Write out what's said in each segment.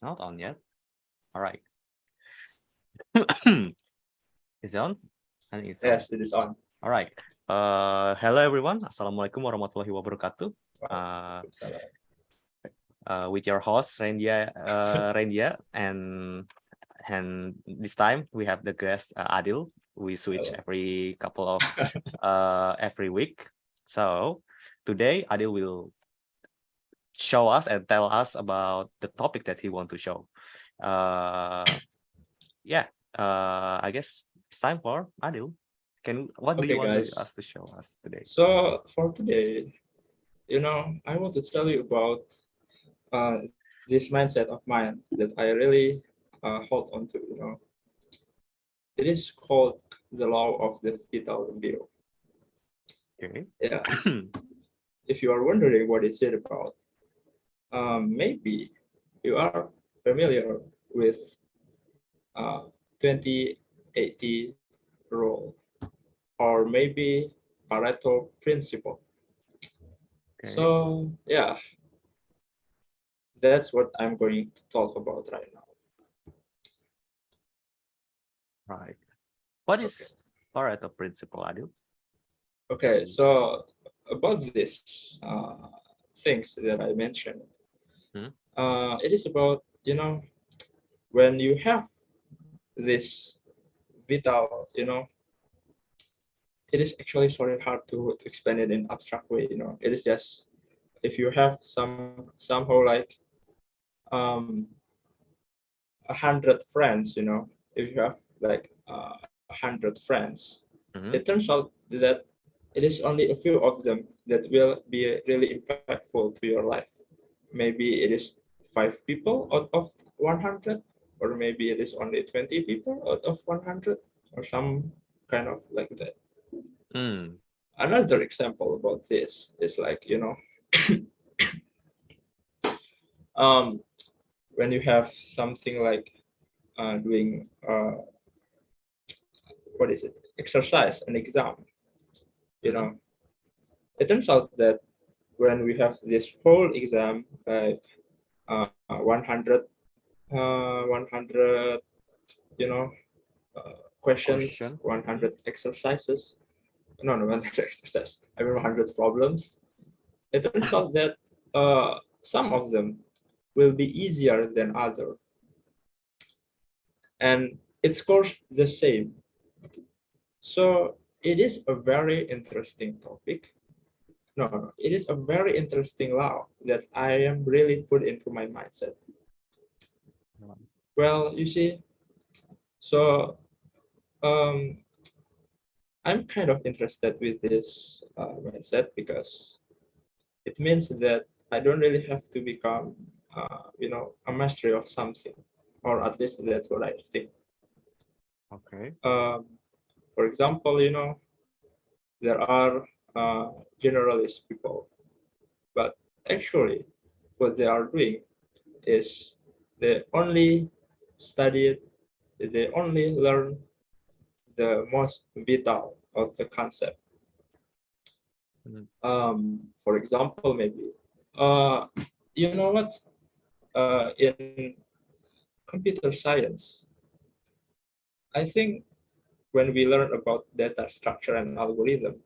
Not on yet. All right. Is it on? I think it's on. Yes, it is on. All right. Hello everyone. Assalamualaikum warahmatullahi wabarakatuh. Waalaikumsalam. With your host Rendia, and this time we have the guest Adil. We switch Hello. every couple of every week. So today Adil will show us and tell us about the topic that he want to show. Yeah. I guess it's time for Adil. What do you Okay, want guys. us to show us today? So for today, I want to tell you about this mindset of mine that I really hold on to. It is called the law of the vital video. Okay. Yeah. If you are wondering what is it about, maybe you are familiar with uh, 2080 rule, or maybe Pareto principle. Okay. So yeah, that's what I'm going to talk about right now. Right. What Okay. is Pareto principle, Adil? Okay. So about this things that I mentioned, Hmm? it is about when you have this vital, it is actually sorry hard to explain it in abstract way. It is just if you have somehow like um 100 friends, if you have like 100 friends, Mm-hmm. it turns out that it is only a few of them that will be really impactful to your life. Maybe it is 5 people out of 100, or maybe it is only 20 people out of 100, or some kind of like that. Mm. Another example about this is like, um, when you have something like doing what is it, exercise, an exam, you Mm-hmm. know, it turns out that when we have this whole exam, like 100, you know, questions, Question. Mm-hmm. 100 exercises. No, no, 100 exercises. I mean, 100 problems. It turns out that some of them will be easier than other, and it scores the same. So it is a very interesting topic. No, no, it is a very interesting law that I am really put into my mindset. Well, you see, so um, I'm kind of interested with this mindset because it means that I don't really have to become, a mastery of something, or at least that's what I think. Okay. Um, for example, there are generalist people, but actually, what they are doing is they only studied, they only learn the most vital of the concept. Mm-hmm. For example, maybe, uh, you know what? In computer science, I think when we learn about data structure and algorithm,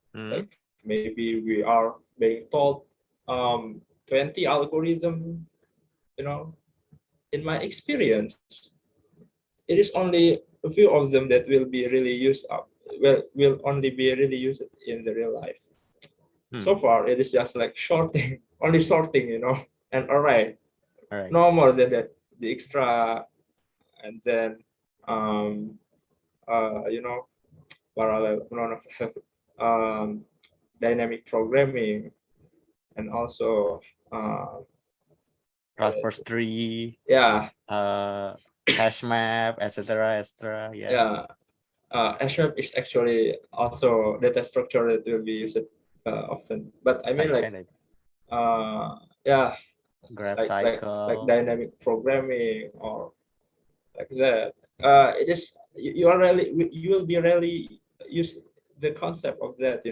Mm-hmm. like maybe we are being told 20 algorithm, you know, in my experience, it is only a few of them that will be really used up. Well, will only be really used in the real life. Mm. So far, it is just like sorting, only sorting, and array. All right. No more than that. The extra, and then, um, you know, parallel, no, no, um, dynamic programming, and also, uh, Transverse tree, yeah, uh, hash map, etc., etc. Yeah. yeah. HMAP is actually also data structure that will be used often. But I mean, Right. like, Kind of yeah, graph like cycle. dynamic programming or like that. It is you are really you will be really use the concept of that.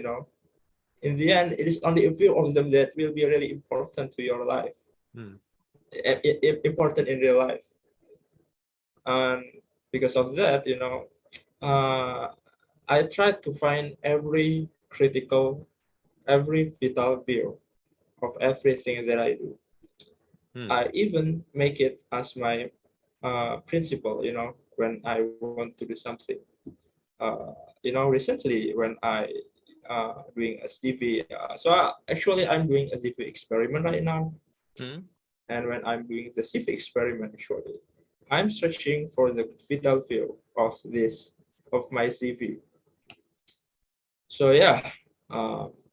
In the end, it is only a few of them that will be really important to your life. Hmm. important in real life. And because of that, I try to find every vital view of everything that I do. I even make it as my principle, when I want to do something. Recently when I doing a CV, actually I'm doing a CV experiment right now. And when I'm doing the CV experiment, actually, I'm searching for the vital view of my CV. So yeah,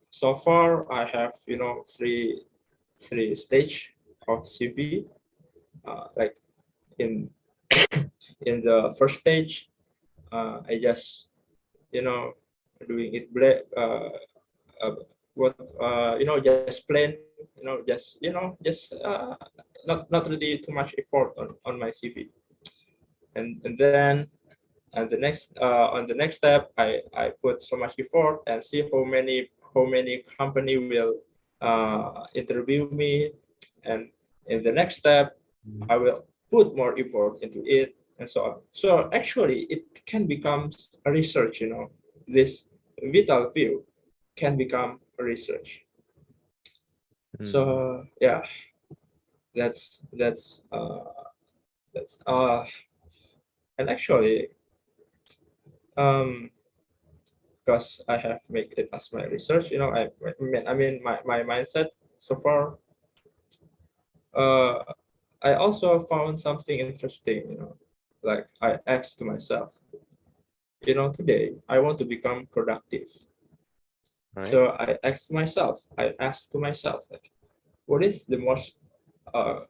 so far I have three stage of CV. Like in in the first stage, I just doing it uh, what just plain, not really too much effort on my CV. And then and the next on the next step, I put so much effort and see how many company will interview me. And in the next step, I will put more effort into it, and so on. So actually it can become a research. This vital view can become a research. So yeah, that's and actually, um because I have made it as my research, I mean my mindset so far. uh I also found something interesting. Like I asked to myself, today I want to become productive. So I asked to myself, like, what is the most uh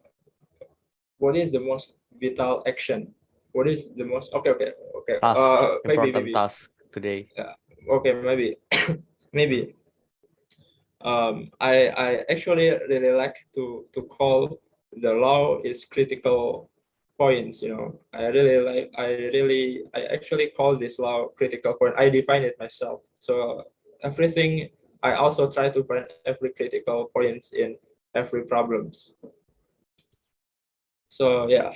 what is the most vital action? What is the most okay Task, maybe important task today. okay, maybe maybe I actually really like to call the law is critical points. I actually call this law critical point. I define it myself. So everything, I also try to find every critical points in every problems. So yeah.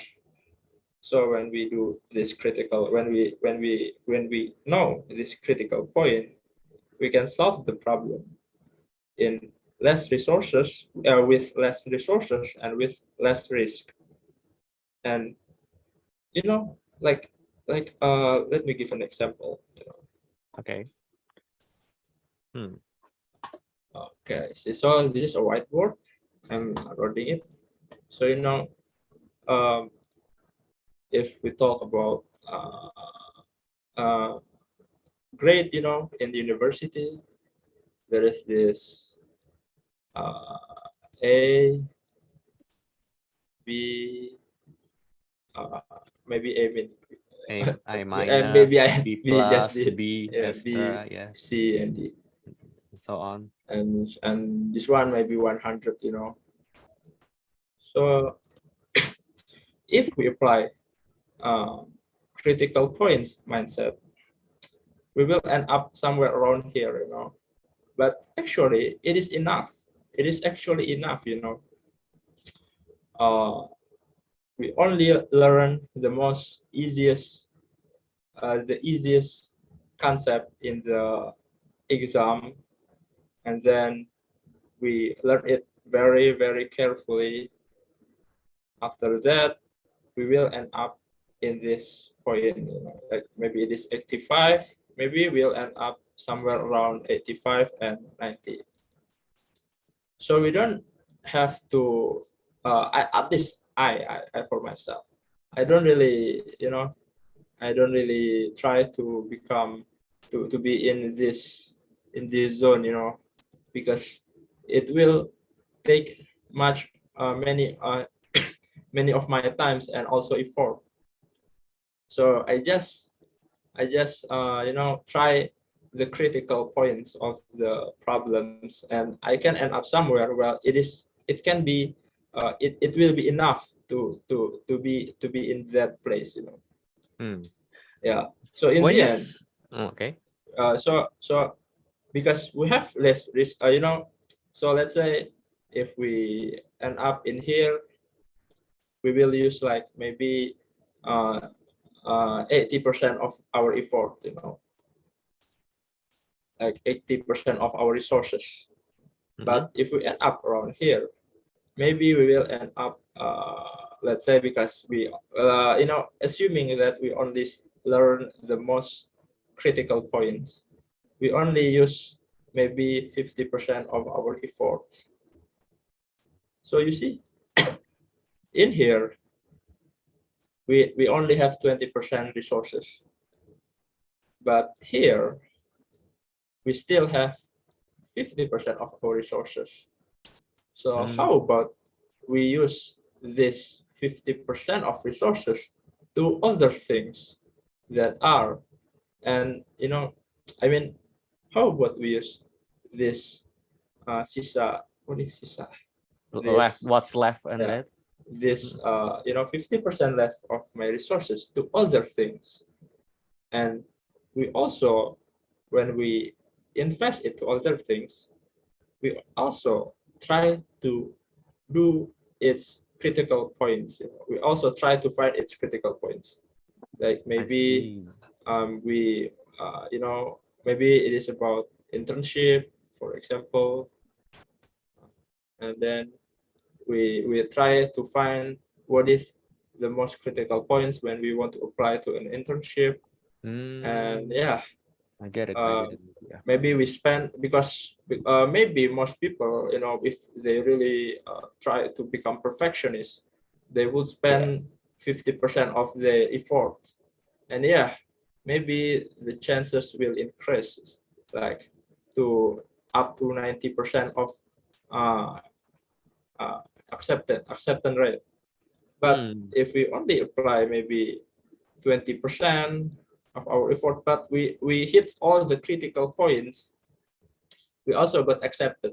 So when we do this critical, when we know this critical point, we can solve the problem in less resources, with less resources and with less risk. And let me give an example. Okay. Okay, so this is a whiteboard. I'm writing it. So if we talk about uh, grade, in the university, there is this A, B, uh, maybe A, B, A and maybe minus, I B B, just plus, B, B yeah, B, extra, yeah, C, and D, and so on. and this one maybe 100. So if we apply uh, critical points mindset, we will end up somewhere around here. But actually, it is enough. It is actually enough. Uh, we only learn the easiest concept in the exam, and then we learn it very, very carefully. After that, we will end up in this point, like maybe it is 85, maybe we'll end up somewhere around 85 and 90. So we don't have to, at least I for myself, I don't really, I don't really try to become, to be in this zone, because it will take many many of my times and also effort. So I just try the critical points of the problems, and I can end up somewhere where it can be it will be enough to be in that place. Yeah. So in When the you end, okay, so because we have less risk, so let's say if we end up in here, we will use like maybe 80% of our effort, like 80% of our resources. Mm-hmm. But if we end up around here, maybe we will end up, let's say, because we, assuming that we only learn the most critical points, we only use maybe 50% of our effort. So you see, in here, we only have 20% resources. But here, we still have 50% of our resources. So how about we use this 50% of resources to other things that are, and I mean, how about we use this sisa, what is sisa? Left, This, what's left and yeah, that. this 50% left of my resources to other things. And we also, when we invest into other things, we also try to do its critical points. We also try to find its critical points. Like I maybe see. we, maybe it is about internship, for example, and then we try to find what is the most critical points when we want to apply to an internship. And yeah, I get it. I get it. Yeah. maybe we spend, because maybe most people, if they really try to become perfectionists, they would Yeah. spend 50% of their effort. And yeah, maybe the chances will increase, like to up to 90% of uh, acceptance rate. But if we only apply maybe 20% of our effort, but we hit all the critical points, we also got accepted.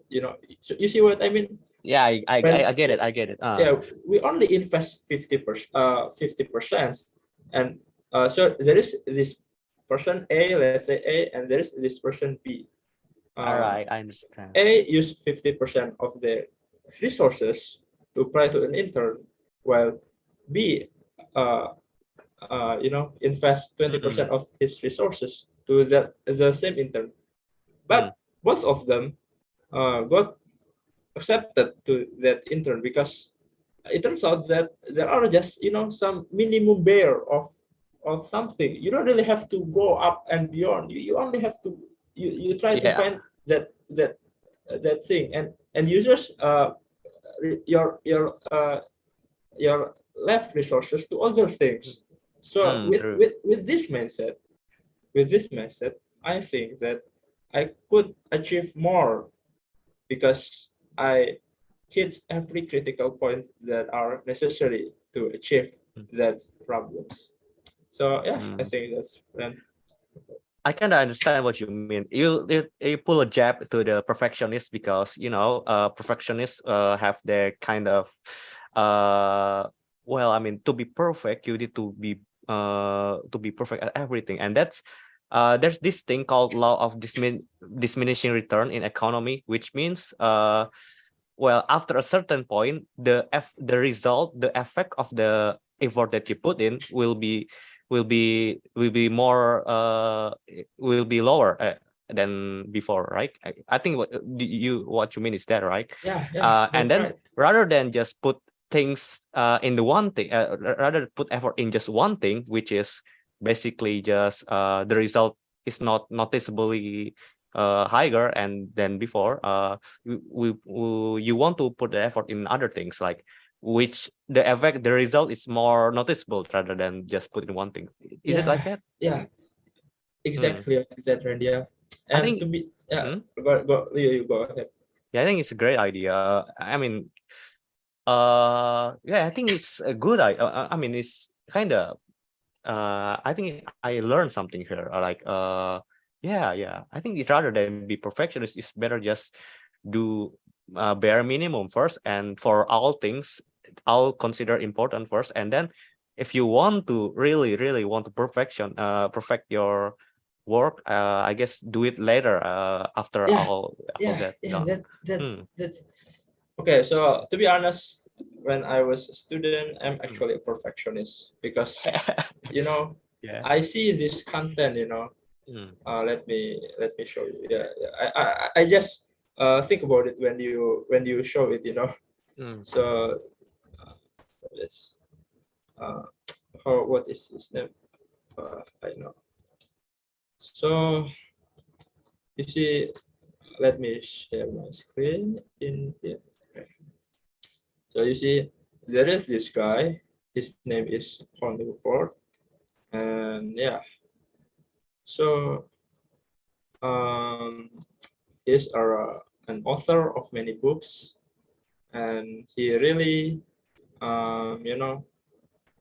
So you see what I mean? Yeah, I get it. I get it. Yeah, we only invest 50%, and so there is this person A, let's say A, and there is this person B. All Uh, right, I understand. A use 50% of the resources to apply to an intern, while B, invest 20% of his resources to the same intern. But both of them got accepted to that intern, because it turns out that there are just some minimum bare of something. You don't really have to go up and beyond. You only have to, you try to Yeah. find that thing, and you just your left resources to other things. So True. with this mindset, I think that I could achieve more, because I hit every critical point that are necessary to achieve that problems. So yeah, I think that's then. I kind of understand what you mean. You pull a jab to the perfectionist because perfectionists have their kind of well, I mean, to be perfect, you need to be perfect at everything, and that's there's this thing called law of diminishing return in economy, which means well, after a certain point, the result, the effect of the effort that you put in will be more will be lower than before, right? I think what you mean is that, right? Yeah, And that's then right. rather than just put things in the one thing, rather put effort in just one thing, which is basically just the result is not noticeably higher and than before. You want to put the effort in other things, like which the result is more noticeable rather than just put in one thing. Is it like Yeah, that? yeah, Hmm. exactly like that, Randy. I And think to be, yeah, hmm? you go ahead. Yeah, I think it's a great idea. I mean, yeah, I think it's a good idea. I mean, it's kind of I think I learned something here. Yeah, I think it's rather than be perfectionist, it's better just do bare minimum first, and for all things, I'll consider important first, and then if you want to really want to perfect your work, I guess do it later after Yeah, all yeah, that yeah. done. That's okay. So to be honest, when I was a student, I'm Mm. actually a perfectionist because you know Yeah. I see this content. Mm. Let me show you. Yeah, yeah. I just think about it when you show it. Mm. So this uh, what is his name? I know. So you see, let me share my screen in here. Okay. So you see, there is this guy. His name is Von Newport, and yeah. So um, he's an author of many books, and he really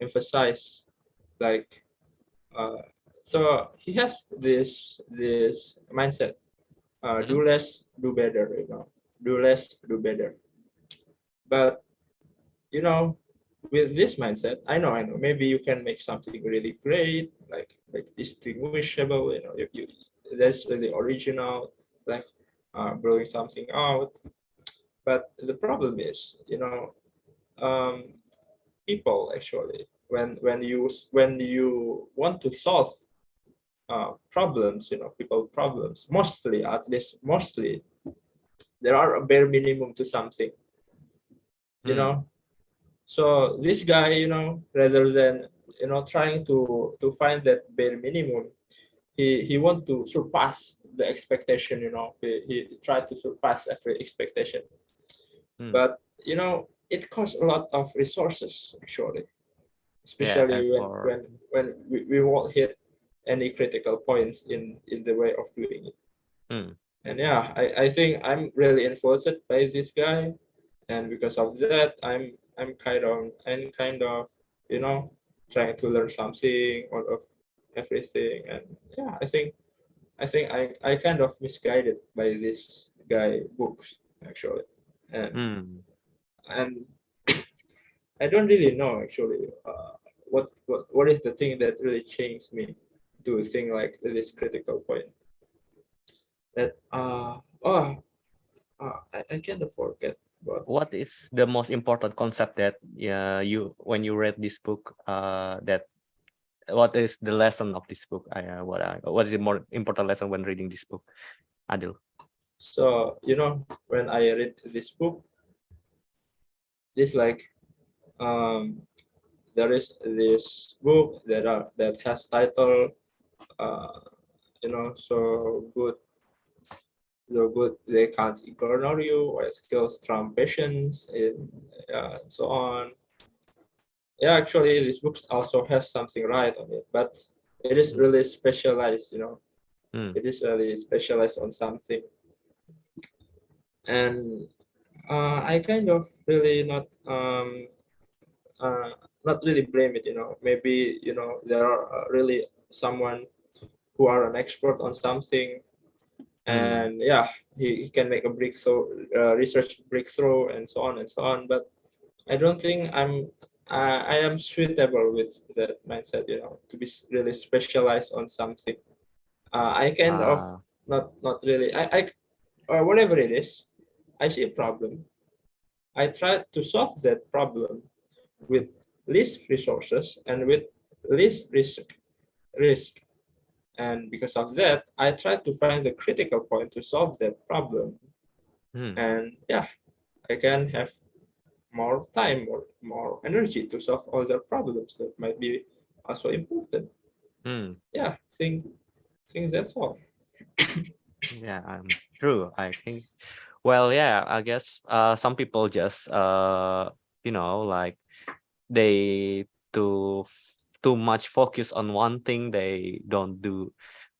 emphasize like uh, so he has this mindset, Mm. do less do better, do less do better. But you know with this mindset, I know maybe you can make something really great, like distinguishable, that's really original, like blowing something out. But the problem is, um, people actually, when you want to solve problems, people problems, mostly, at least mostly, there are a bare minimum to something, you Mm. know. So this guy, rather than trying to find that bare minimum, he want to surpass the expectation. He tried to surpass every expectation, Mm. but it costs a lot of resources actually, Yeah, and especially for when we won't hit any critical points in the way of doing it. mm. And yeah, I think I'm really influenced by this guy, and because of that, I'm kind of you know trying to learn something out of everything. And yeah, I think I kind of misguided by this guy books actually. Mm. And I don't really know actually what is the thing that really changed me to think like this critical point that I kind of forget. But What is the most important concept that you when you read this book that what is the lesson of this book? What is the more important lesson when reading this book, Adil? so when I read this book, this like um there is this book that has title uh so good they can't ignore you, or skills trump patience, and so on. Yeah, actually this book also has something right on it, but it is Mm. really specialized, Mm. it is really specialized on something. And I kind of really uh, not really blame it, maybe there are really someone who are an expert on something, Mm. and yeah, he can make a breakthrough, research breakthrough, and so on and so on. But I don't think I am suitable with that mindset, to be really specialized on something. I kind of Ah. not really. Or whatever it is, I see a problem. I try to solve that problem with least resources and with least risk. And because of that, I try to find the critical point to solve that problem. Mm. And yeah, I can have more time or more energy to solve other problems that might be also important. Mm. Yeah, think that's all. Yeah, true. I think. Well, yeah, I guess some people just like they too much focus on one thing. They don't do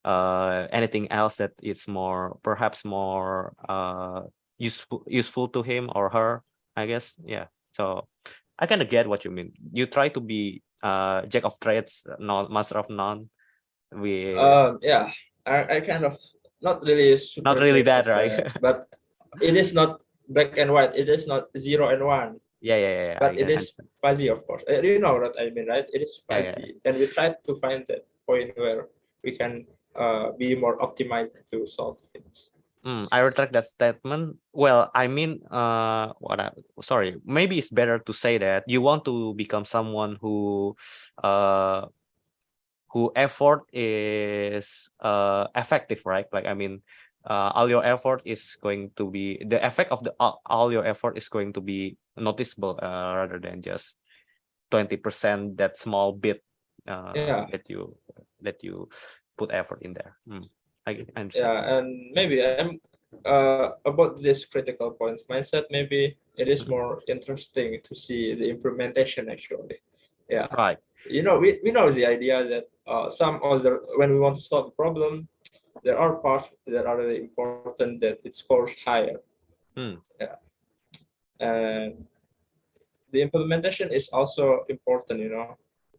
anything else that is more perhaps more useful to him or her, I guess. Yeah. So I kind of get what you mean. You try to be jack of trades, not master of none. We Yeah, I kind of not really not super really jack that, of right? that, but it is not black and white. It is not 0 and 1, Yeah, yeah, yeah, but it I is understand. fuzzy, of course. You know what I mean, right? It is Yeah, yeah, fuzzy, and we try to find that point where we can be more optimized to solve things. I retract that statement. Well, I mean, sorry, maybe it's better to say that you want to become someone uh, who effort is effective, right? Like, I mean, all your effort is going to be the effect of the all your effort is going to be noticeable, rather than just 20%, that small bit Yeah, that you put effort in there. I understand. yeah, and maybe I'm about this critical points mindset. Maybe it is Mhm. more interesting to see the implementation actually. Yeah, Right. we know the idea that some other when we want to solve a problem, there are parts that are really important that it scores higher. Hmm. Yeah, and the implementation is also important.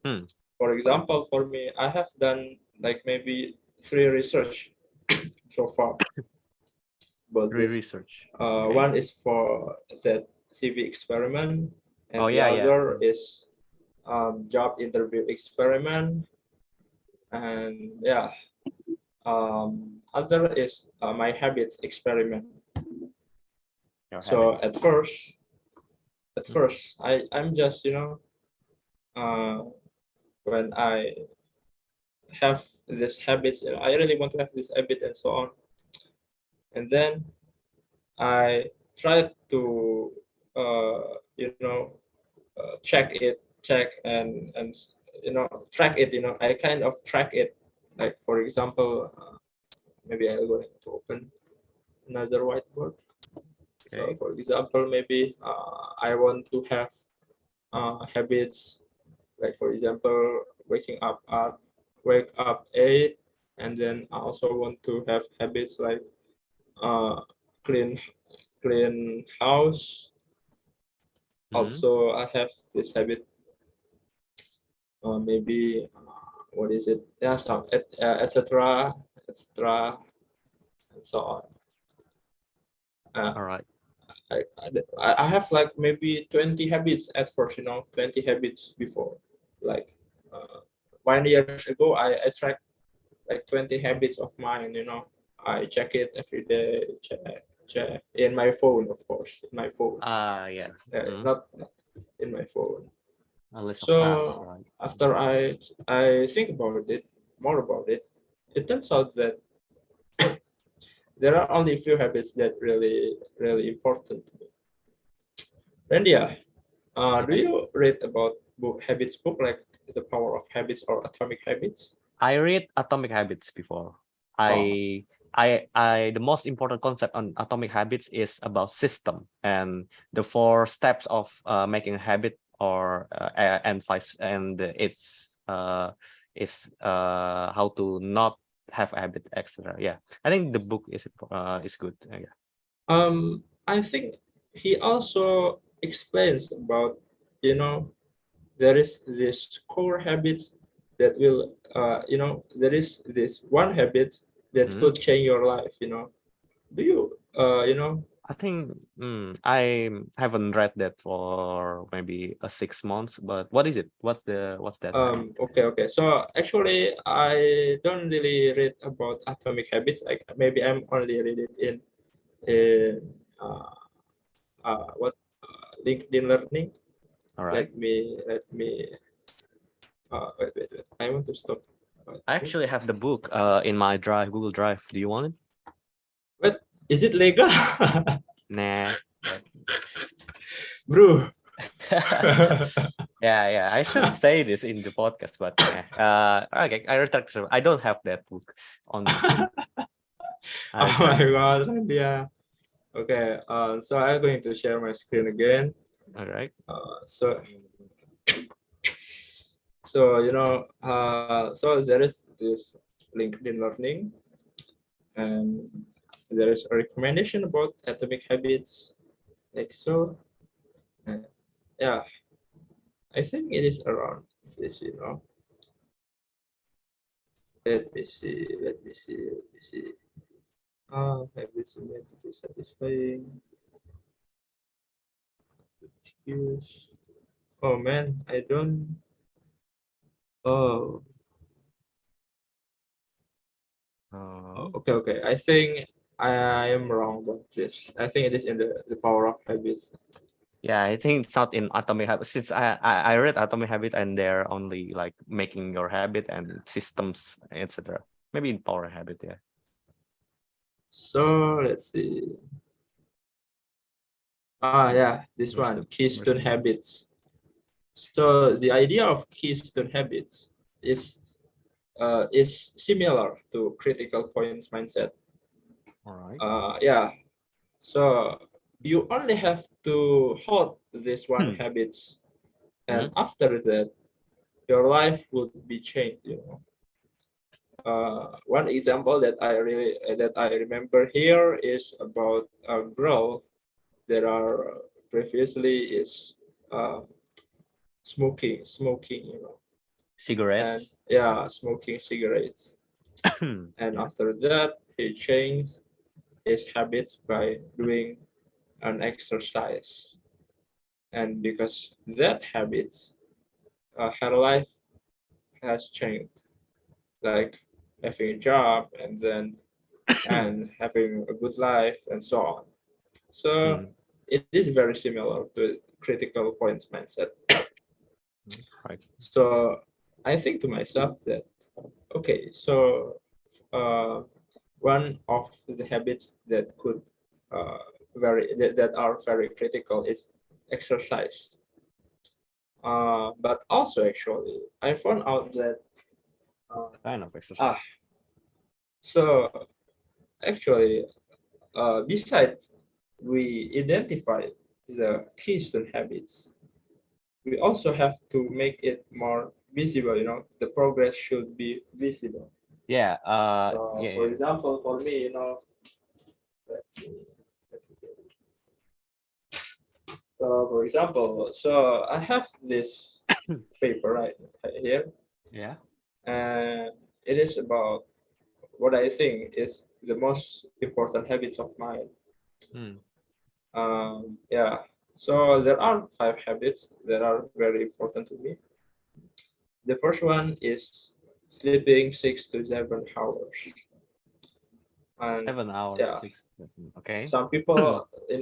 Hmm. For example, for me, I have done like maybe three research so far about this. Research. Okay. One is for that CV experiment, Oh and the yeah, yeah. other is job interview experiment, and yeah, other is my habits experiment. Your habit. So at Mhm. first, I'm just uh, when I have this habits, I really want to have this habit and so on, and then I try to check and track it. I kind of track it. Like for example, maybe I'm going to open another whiteboard. So Okay. for example, maybe I want to have habits like for example wake up 8, and then I also want to have habits like uh, clean clean house. Mm-hmm. Also, I have this habit, maybe what is it? Yeah, some etc. etc. and so on. Uh, All right. I have like maybe 20 habits at first, 20 habits before. Like uh, 1 years ago, I tracked like 20 habits of mine. I check it every day, check in my phone, of course, in my phone, Yeah. not in my phone. A list of tasks, So right? after I think about it more about it, it turns out that there are only a few habits that really important to me. And yeah, do Okay. you read about habits book like The Power of Habits or Atomic Habits? I read Atomic Habits before. Oh, The most important concept on Atomic Habits is about system and the 4 steps of making a habit, or and vice, and how to not have a habit, etc. Yeah, I think the book is good. Yeah. I think he also explains about you know there is this core habits that will there is this one habit that Mhm. could change your life. Do you I think I haven't read that for maybe 6 months. But what is it? What's that habit? okay, so actually I don't really read about atomic habits, like maybe I'm only read it in uh, what LinkedIn learning. All right. Let me wait, I want to stop. I Okay. actually have the book in my drive, Google Drive. Do you want it? What is it legal? Nah. Bro. Yeah, yeah. I shouldn't say this in the podcast, but okay. I retract. I don't have that book on me. I Oh my retract. god, yeah. Okay, so I'm going to share my screen again. All right. So there is this LinkedIn learning, and there is a recommendation about atomic habits, like so. And yeah, I think it is around this. Let me see. Habits immediately satisfying. Excuse. Oh man, I don't. Oh, Oh. okay. I think. I am wrong about this. I think it is in the power of habits. Yeah, I think it's not in Atomic Habit. Since I read Atomic Habit and they're only like making your habit and systems, etc. Maybe in Power Habit, yeah. So let's see. Yeah, this Where's one, the where's keystone the one? habits. So the idea of keystone habits is similar to critical points mindset. All right. Yeah. So you only have to hold this one Hmm. habits, and Hmm. after that, your life would be changed. One example that I remember here is about a girl that are previously is uh, smoking, and Cigarettes. yeah, smoking cigarettes. And Yeah. after that, he changed his habits by doing an exercise. And because that habits, her life has changed, like having a job and having a good life and so on. So Hmm. it is very similar to critical points mindset. Right. So I think to myself that okay, so uh, one of the habits that could uh, that are very critical is exercise. But also actually, I found out that uh, Kind of exercise. ah, so actually, besides we identify the keystone habits, we also have to make it more visible. The progress should be visible. Yeah. So, Yeah. for Yeah. example, for me, let me, for example, so I have this paper right here, Yeah. and it is about what I think is the most important habits of mine. Hmm. Yeah, so there are five habits that are very important to me. The first one is sleeping 6 to 7 hours, and 7 hours, yeah, 6. Okay. some people, in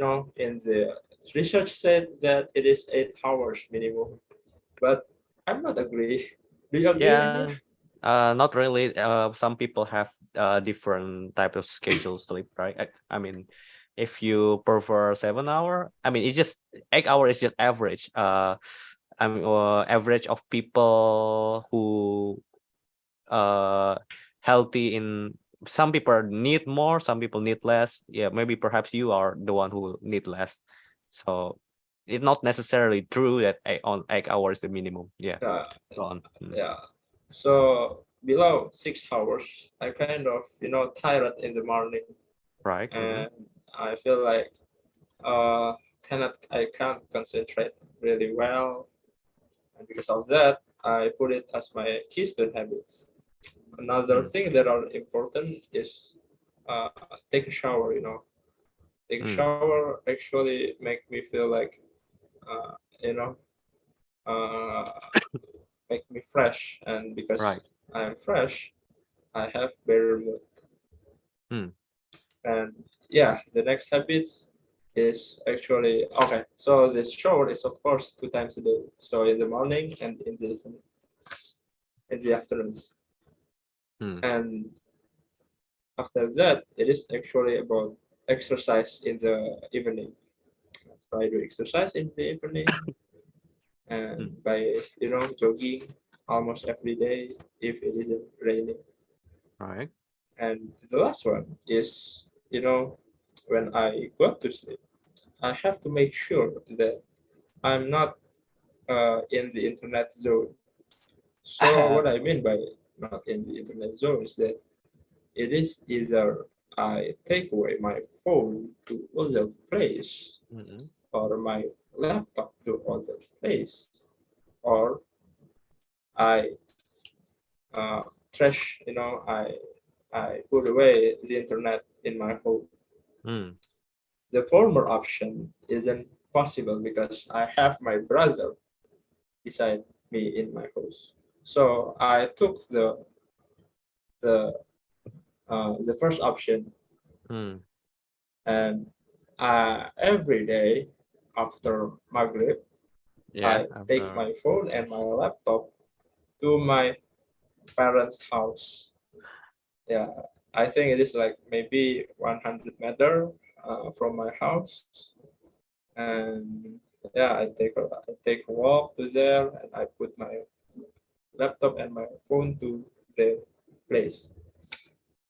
the research said that it is 8 hours minimum, but I'm not agree. Do you agree with me? Yeah. Not really. Some people have different type of schedule sleep, right? I mean, if you prefer 7 hour, I mean, it's just 8 hour is just average. I mean, average of people who uh healthy in some people need more, some people need less. Yeah, maybe perhaps you are the one who need less. So it's not necessarily true that 8 hours is the minimum. Yeah. Yeah, Go on. yeah. So below 6 hours, I kind of tired in the morning, Right. and I feel like uh I can't concentrate really well, and because of that, I put it as my keystone habits. Another Mm, thing that are important is take a shower. Take a mm, shower actually make me feel like uh, you know uh, make me fresh, and right. because I am fresh, I have better mood. Mm, And yeah, the next habits is actually okay. So this shower is of course 2 times a day. So in the morning and in the evening, in the afternoon. mm, And after that, it is actually about exercise in the evening. So I do exercise in the evening and mm, by jogging almost every day if it isn't raining. right. And the last one is when I go to sleep, I have to make sure that I'm not in the internet zone. So what I mean by not in the internet zone is that it is either I take away my phone to other place Mm, or my laptop to other place, or I uh, trash, I put away the internet in my home. mm, The former option isn't possible because I have my brother beside me in my house. So I took the first option, Mm. And every day after Maghrib, Yeah. I take After. my phone and my laptop to my parents' house. Yeah, I think it is like maybe 100 meter from my house, and yeah, I take a walk to there, and I put my laptop and my phone to the place.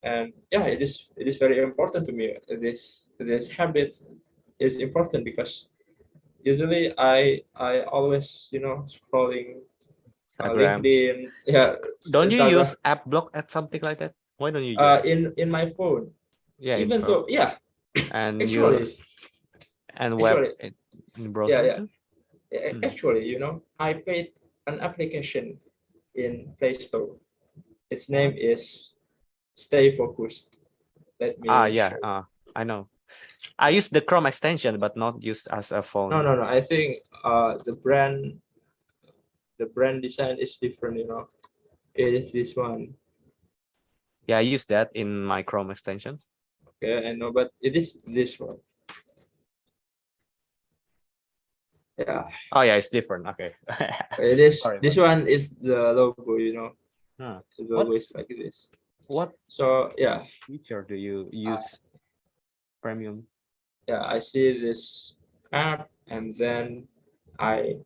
And yeah, it is very important to me. This habit is important because usually I always scrolling Instagram. LinkedIn, yeah, Don't you Instagram, use app block at something like that? Why don't you just in my phone. yeah in Even Chrome though, yeah, and actually, use and web actually, in yeah, browser yeah, too? Mm. actually, I paid an application in Play Store. Its name What? is Stay Focused. Let Ah, me yeah. show. I know. I use the Chrome extension, but not used as a No, phone. no, no. I think the brand design is different. It is this one. Yeah, I use that in my Chrome extension. Okay, I know, but it is this one. Yeah, Oh yeah, it's different. Okay. it is. Sorry This about that. one is the logo. Huh. The logo is What's like this. what So yeah, feature do you I, use premium? yeah, I see this app, and then I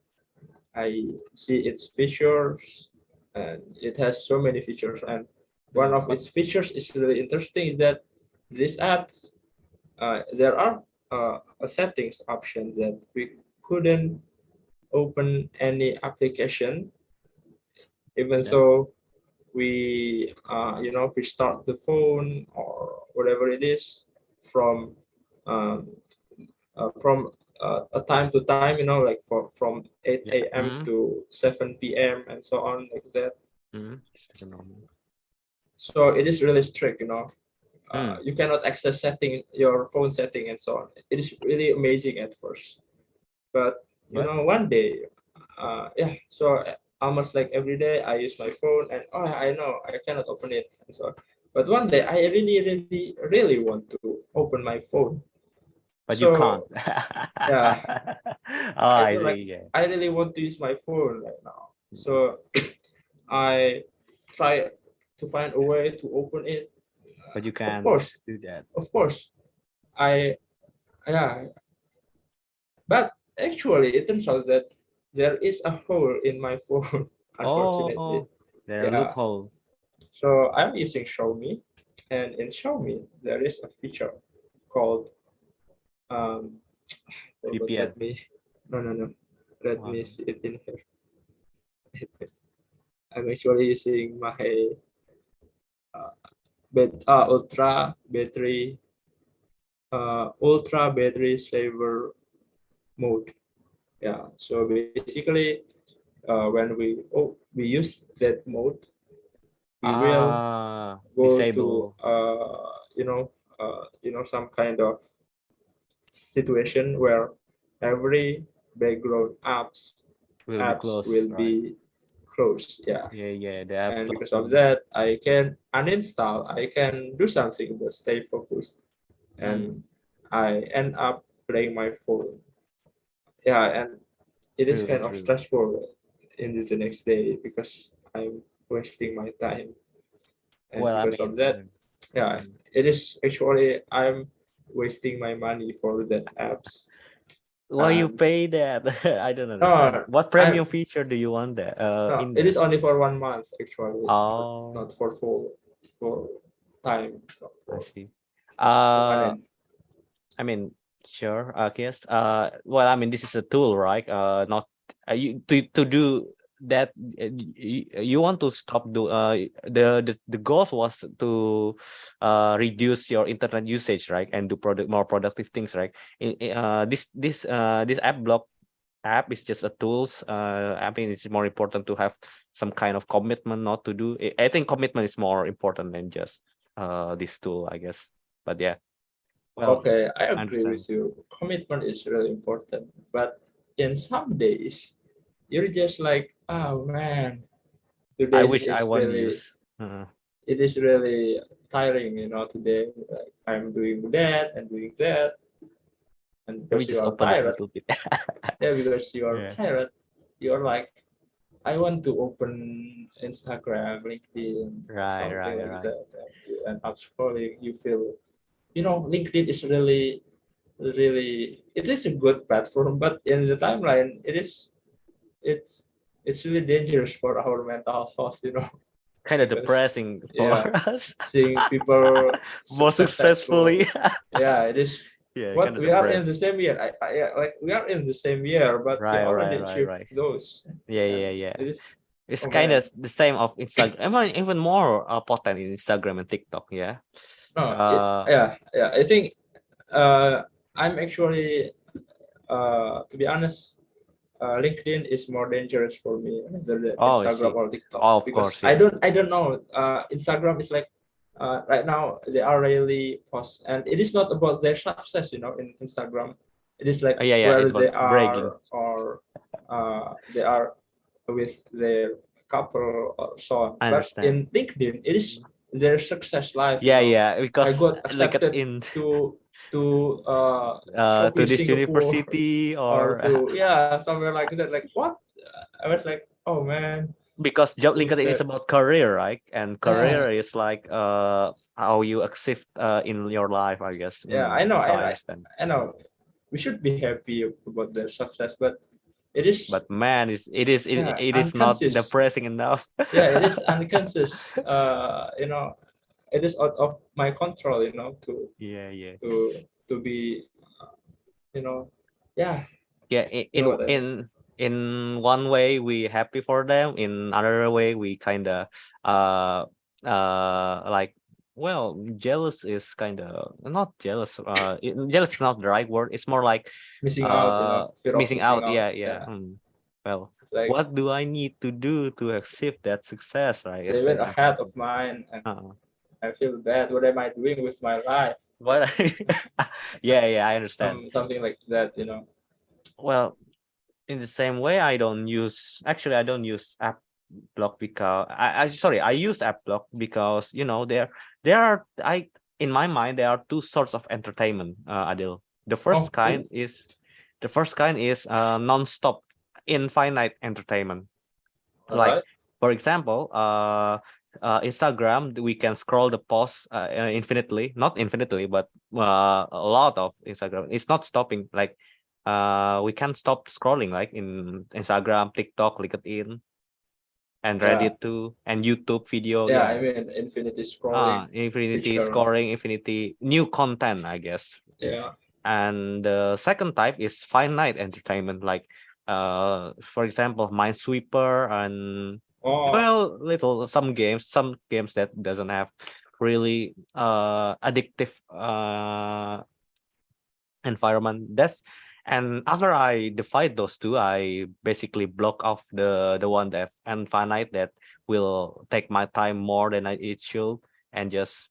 I see its features, and it has so many features. And one of What? its features is really interesting, is that this app, there are a settings option that we couldn't open any application, even Yeah. though we start the phone or whatever it is from um, a time to time, like from 8 Yeah. a.m. to 7 p.m. and so on, like that. Just like a normal. So it is really strict. Mm. You cannot access setting your phone setting and so on. It is really amazing at first, but But one day, yeah, so almost like every day I use my phone, and oh, I know I cannot open it and so on. But one day I really really really want to open my phone. but you So can't. yeah, Oh, I I feel like see. Yeah. I really want to use my phone right now. So I try to find a way to open it. But you Of can't course, do that. of course, I yeah, but actually it turns out that there is a hole in my phone, unfortunately. Oh, there are Yeah. loophole. So I'm using Xiaomi, and in Xiaomi there is a feature called um. But VPN. let me no no no. Let me Wow. see it in here. I'm actually using my uh, ultra battery saver mode. Yeah. So basically, when we use that mode, we will go to Disable some kind of situation where every background will be apps will closed, right? be closed. Yeah. Yeah, yeah. The app And because of blocking. that, I can uninstall, I can do something but stay focused, Mm, and I end up playing my phone. Yeah, and it is true, kind of true. stressful into the next day because I'm wasting my time. And Well, I because of mean, that, yeah, mm. it is actually I'm wasting my money for that apps. Why you And pay that? I don't understand. no, What I'm premium feature do you want there? no, In it is there? only for 1 month actually, not Oh, for full time, not I for see. permanent. I mean, sure, yes. Well, I mean, this is a tool, right? Not you to do that. You want to stop the goal was to reduce your internet usage, right? And do more productive things, right? This app is just a tools. I mean, it's more important to have some kind of commitment not to do. I think commitment is more important than just this tool, I guess. But yeah, well, Okay, I I agree understand. with you. Commitment is really important, but in some days, you're just like, oh man, I today's wish I is won't really, use. it is really tiring, today. Like I'm doing that and doing that, and Let me because you just are open it a tired, little bit. yeah, because you are Yeah. tired, you're like, I want to open Instagram, LinkedIn, or Right, something right, like right. that, and you end up scrolling. You feel, LinkedIn is really, really, it is a good platform, but in the timeline, it's it's really dangerous for our mental health, Kind of because depressing for yeah, us. seeing people More successful, successfully. yeah, it is. Yeah, kind What of we are in depressed. the same year, yeah, like we are in the same year, but we Right, right, already right, achieved right. those, Yeah, yeah, and yeah. it is, It's oh kind of man, the same of Instagram. Even more potent in Instagram and TikTok. Yeah. no, Uh. yeah, yeah. I think uh, I'm actually, to be honest, LinkedIn is more dangerous for me rather than Oh, I Instagram see. or TikTok, Oh, of because course. I Yeah. don't I don't know. Instagram is like, right now they are really post, and it is not about their success. In Instagram, it is like Yeah, yeah. where It's they about bragging. are, or they are with their couple or so on. I But understand. in LinkedIn, it is their success life. Yeah, yeah. I Because got look at accepted in to to Shopee this Singapore, university or or to, yeah, somewhere like that. Like what? I was like, oh man, because job it is LinkedIn is bad. about career, right? And Yeah, career is like how you accept in your life, I guess. yeah. I know, So I I know, understand. I know. We should be happy about their success, but it is, But man, yeah, it is not unconscious. depressing enough. Yeah, it is unconscious. It is out of my control. Yeah, yeah. To be, you know, yeah, Yeah, you know what I mean. in one way we happy for them, in another way we kind of uh like, well, jealous is kind of not jealous, jealous is not the right word. It's more like Missing out, fear of missing missing out. out. Yeah, yeah. Yeah, Well, it's like what do I need to do to achieve that success, right? they It's went saying ahead something. of mine, and uh I feel bad. What am I doing with my life? what yeah, yeah, I understand. Something like that. Well, in the same way, I don't use app block because I sorry, I use app block because there are I in my mind there are two sorts of entertainment, Adil. The Oh, first kind really? is non-stop infinite entertainment. All Like right. for example, Instagram, we can scroll the post infinitely, not infinitely, but a lot of Instagram. It's not stopping. Like we can stop scrolling, like in Instagram, TikTok, LinkedIn, and Yeah, Reddit too, and YouTube video. yeah. Yeah. I mean, infinity scrolling Infinity feature. scoring, infinity new content, I guess. Yeah. And the second type is finite entertainment, like for example, Minesweeper, and Oh, well, little some games that doesn't have really addictive environment. That's And after I divide those two, I basically block off the one that infinite, that will take my time more than it should, and just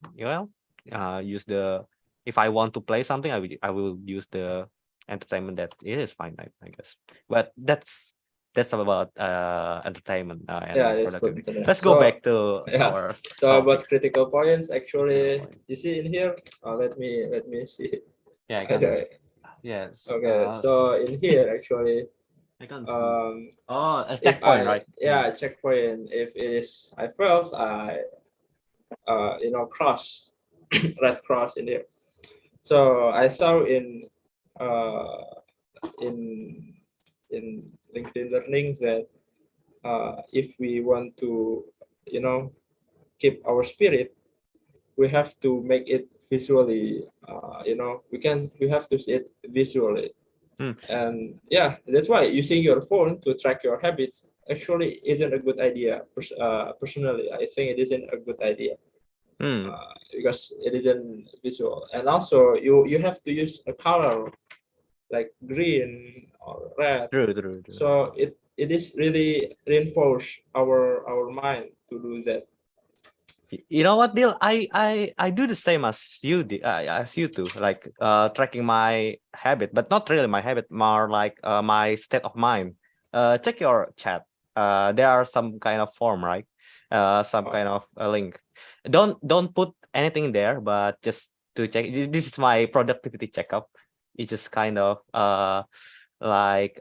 use the if I want to play something, I will use the entertainment that it is finite, I guess. But that's about entertainment yeah. and That's good productivity. internet. Let's go So, back to yeah. our So topic. about critical points, Critical actually, point. you see in here. Let me see. Yeah, I I can. don't- Yes. Okay, so in here, actually, I can see. um, Oh, a if checkpoint, I, right? yeah, checkpoint. If it is I failed, I, cross red cross in there. So I saw uh, in in LinkedIn Learning that, if we want to, you know keep our spirit, we have to make it visually. We have to see it visually. Hmm. And yeah, that's why using your phone to track your habits actually isn't a good idea. Personally, I think it isn't a good idea, Hmm. because it isn't visual. And also, you have to use a color like green or red, True, true, true. so it is really reinforce our mind to do that. You know what, Dil? I do the same as you too. Like tracking my habit, but not really my habit, more like my state of mind. Check your chat. there are some kind of form, right? Some Oh, kind of a link. Don't put anything there, but just to check. This is my productivity checkup. It just kind of like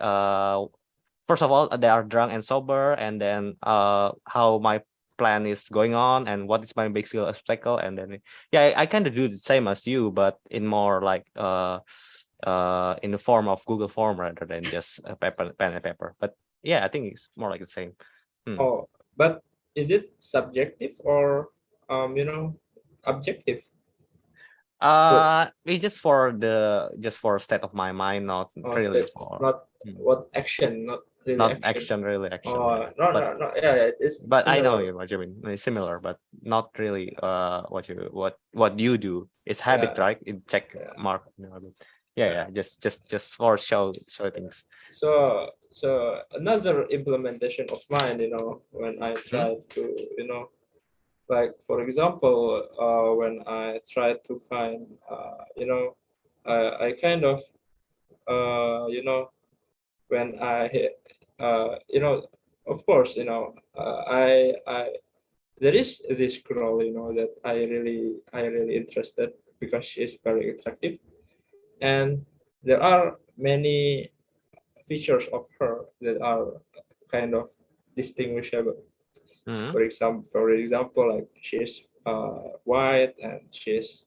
first of all they are drunk and sober, and then how my plan is going on and what is my big skill obstacle, and then yeah, I kind of do the same as you, but in more like in the form of Google form rather than just a paper, pen and paper. But yeah, I think it's more like the same. Hmm. oh, but is it subjective or objective? What It's just for state of my mind, not really state, for not hmm, what action, not really not action. action, really action, Oh, yeah. no, But no, no. Yeah, yeah, it's I know similar. what you mean. It's similar, but not really what you do. It's habit, Yeah, right? It check yeah, mark. But yeah, yeah. yeah. Just for show things. So another implementation of mine, when I Hmm? try to, like for example, when I try to find, I kind of, when I, of course, I there is this girl, that I really interested because she's very attractive, and there are many features of her that are kind of distinguishable. Hmm? For example, like she's white and she's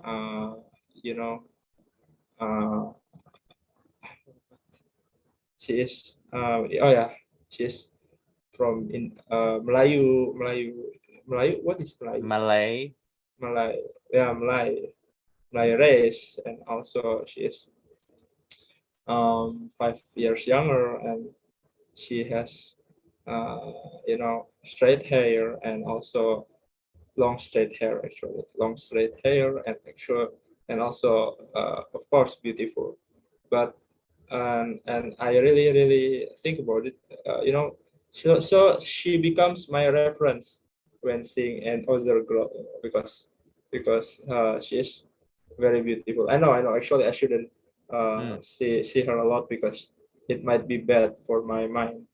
uh, you know uh, she is oh yeah, she's from in Melayu. What is Melayu? Malay. Malay, yeah, Malay race, and also she is 5 years younger, and she has straight hair, and also long straight hair, actually long straight hair, and also of course beautiful. But and I really think about it, so she becomes my reference when seeing an older girl, because she is very beautiful. I know actually I shouldn't Hmm. see her a lot, because it might be bad for my mind.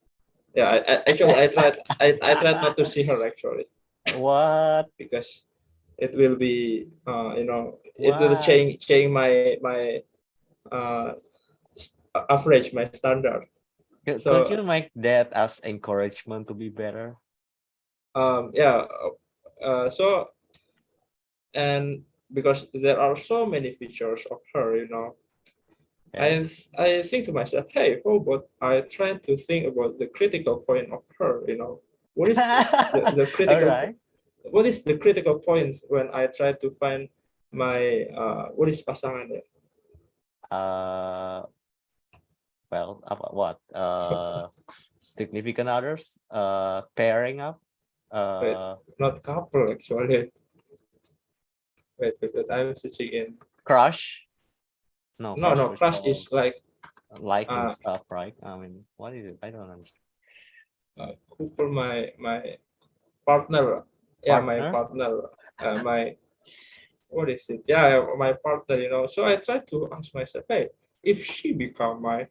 Yeah, actually I tried not to see her, actually, What? because it will be it will What? change my uh average, my standard. Could So you make that as encouragement to be better? yeah, so, and because there are so many features of her, Yeah. I think to myself, hey, how about I try to think about the critical point of her, what is the All critical right. what is the critical points when I try to find my what is pasangan ya? Uh, well, about what? Significant others. Pairing up. Wait, Uh, not couple, actually. Wait, I'm switching in. crush. No, No, crush no, is crush for is like liking uh, stuff, right? I mean, what is it? I don't understand. who for my partner. Yeah, my Partner. partner. My what is it? Yeah, my partner. So I try to ask myself, hey, if she become my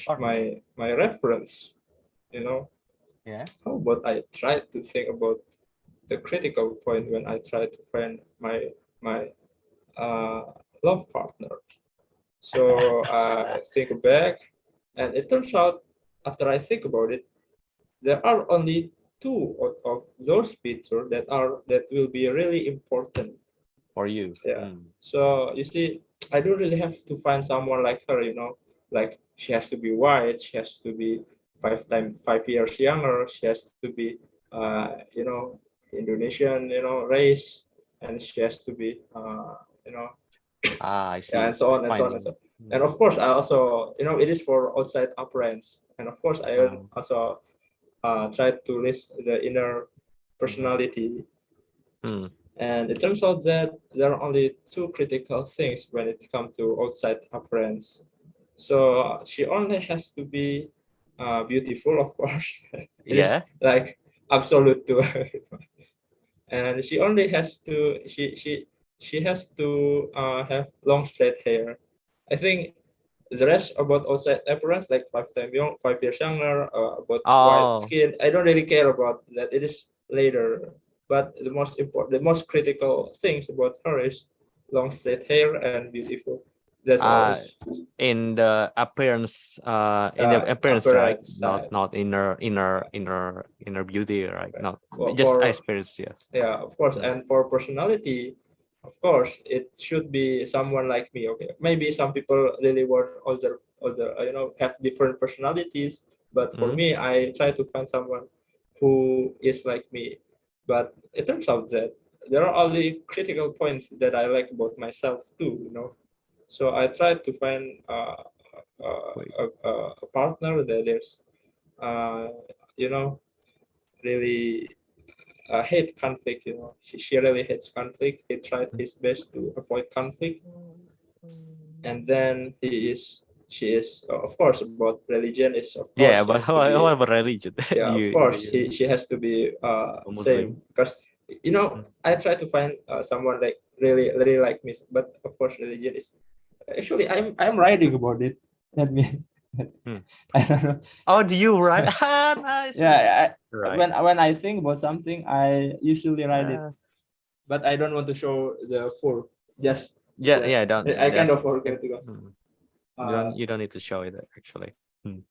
Partner. my my reference, you know, Yeah. how about I try to think about the critical point when I try to find my uh, love partner. So I think back, and it turns out, after I think about it, there are only two of those features that will be really important. For you. Yeah. Hmm. So you see, I don't really have to find someone like her. Like she has to be white, she has to be 5 years younger, she has to be Indonesian, race, and she has to be you know Ah, I yeah, see. and so on and so on and so Finding. on. Hmm. And of course, I also, it is for outside appearance. And of course, I Um, also try to list the inner mhm. personality. Hmm. And it turns out that there are only two critical things when it comes to outside appearance. So she only has to be beautiful, of course. It is Yeah. like absolute to and she only has to she has to have long straight hair. I think The rest about outside appearance, like 5 years younger, about white Oh, skin, I don't really care about that. It is later. But the most critical things about her is long straight hair and beautiful. That's all. uh, in the appearance, right? Appearance Not side. not inner beauty, right? Right. Not just For experience, yes. yeah, of course, Mm, and for personality, of course, it should be someone like me. Okay, maybe some people really want other have different personalities, but for mm, me, I try to find someone who is like me. But it turns out that there are only critical points that I like about myself too. So I try to find wait. a partner that is uh, you know really hate conflict. She really hates conflict. He tried his best to avoid conflict, and then she is, of course, about religion is, of course, Yeah, she but has to be, what about religion? yeah, Do of you course, she has to be Muslim? same, because Mm, I try to find someone like really really like me, but of course religion is actually I'm writing about it. Let me. mm. I don't know. Oh, do you right? Ah, nice. Yeah, Right. when I think about something, I usually write it, Uh, but I don't want to show the full. Just, yeah, yeah. just I Don't kind just of forget because uh, you don't need to show it actually. Mm,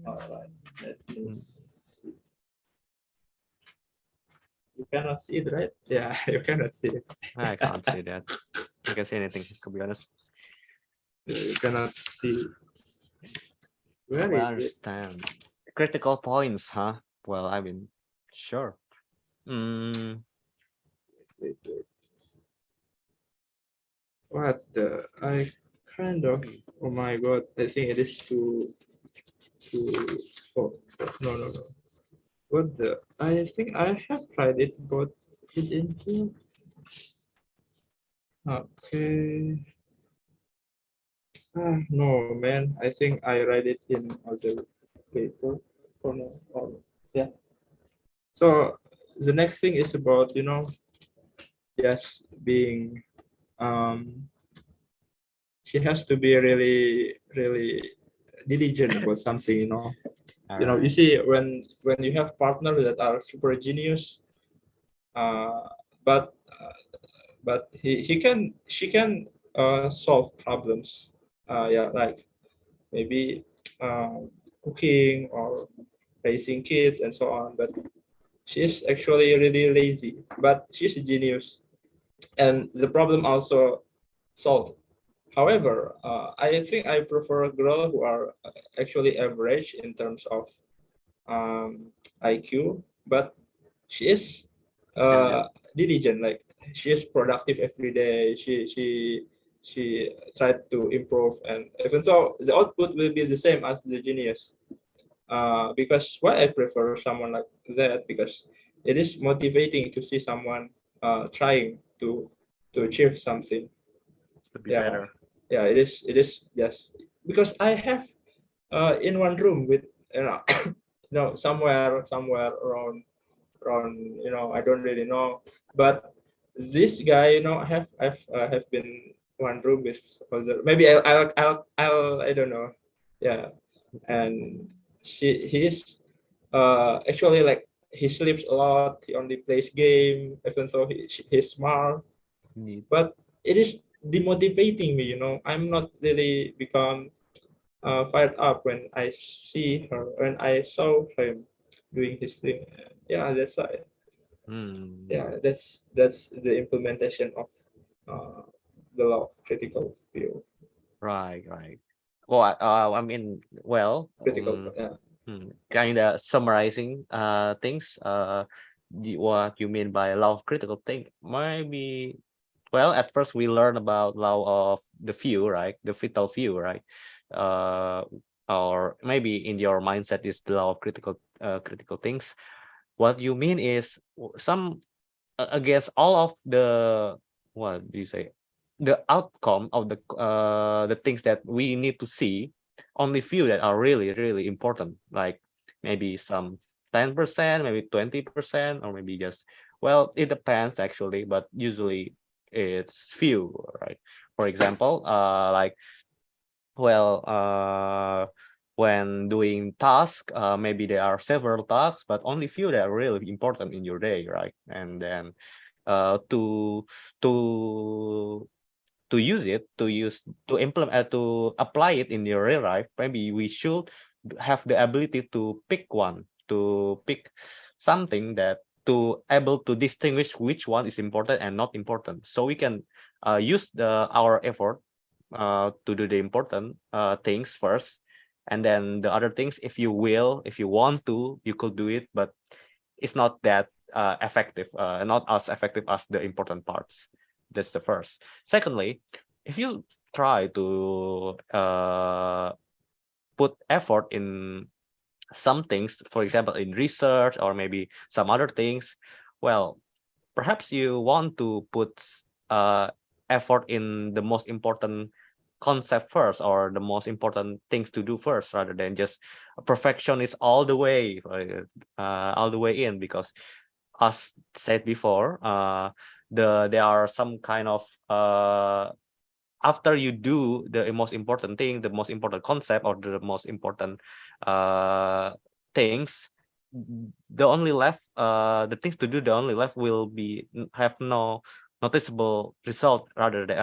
all right. Let me mm. see. You cannot see it, right? Yeah, you cannot see it. I can't say that. I can say anything to be honest. You cannot see. Where Well, I is it? understand. Critical points, huh? Well, I mean, sure. Mm, Wait, wait. What the? I kind of. Oh my god! I think it is too. Oh no. What the? I think I have tried it, but it into. Okay. No, man. I think I read it in other paper. Oh no. Oh, yeah. So the next thing is about just being. Um, she has to be really really diligent about something. all You right. see, when you have partners that are super genius, uh, but he can she can solve problems. Yeah, like maybe uh, cooking or raising kids and so on. But she's actually really lazy, but she's a genius, and the problem also solved. However, I think I prefer girls who are actually average in terms of IQ, but she is Diligent. diligent. Like she is productive every day. She tried to improve, and even so, the output will be the same as the genius. Because why I prefer someone like that, because it is motivating to see someone trying to achieve something. To be Yeah, better. yeah, it is. It is, yes, because I have in one room with somewhere around I don't really know, but this guy have been one room with other, maybe I don't know. Yeah, and he's actually, like, he sleeps a lot, he only plays game, even though he's smart, Need. but it is demotivating me. I'm not really become fired up when I see her, when I saw him doing his thing. Yeah, Hmm. that's the implementation of uh, the law of critical view. Right, right. Well, I mean, well, Yeah. kind of summarizing things. What you mean by law of critical think? Maybe, well, at first we learn about law of the few, right? The fatal few, right? Uh, or maybe in your mindset is the law of critical things. What you mean is some against all of the, what do you say, the outcome of the things that we need to see, only few that are really important, like maybe some 10%, maybe 20%, or maybe just, well, it depends actually, but usually it's few, right? For example, like well, when doing tasks, maybe there are several tasks, but only few that are really important in your day, right? And then to to use it, to implement, to apply it in your real life, maybe we should have the ability to pick one, to pick something that to able to distinguish which one is important and not important, so we can use our effort to do the important things first, and then the other things, if you will, if you want to, you could do it, but it's not that effective, not as effective as the important parts. That's the first. Secondly, if you try to put effort in some things, for example, in research or maybe some other things, well, perhaps you want to put uh, effort in the most important concept first, or the most important things to do first, rather than just perfectionist all the way in, because as said before, there are some kind of after you do the most important thing, the most important concept, or the most important uh, things, the only left, the things to do, the only left will be have no noticeable result, rather than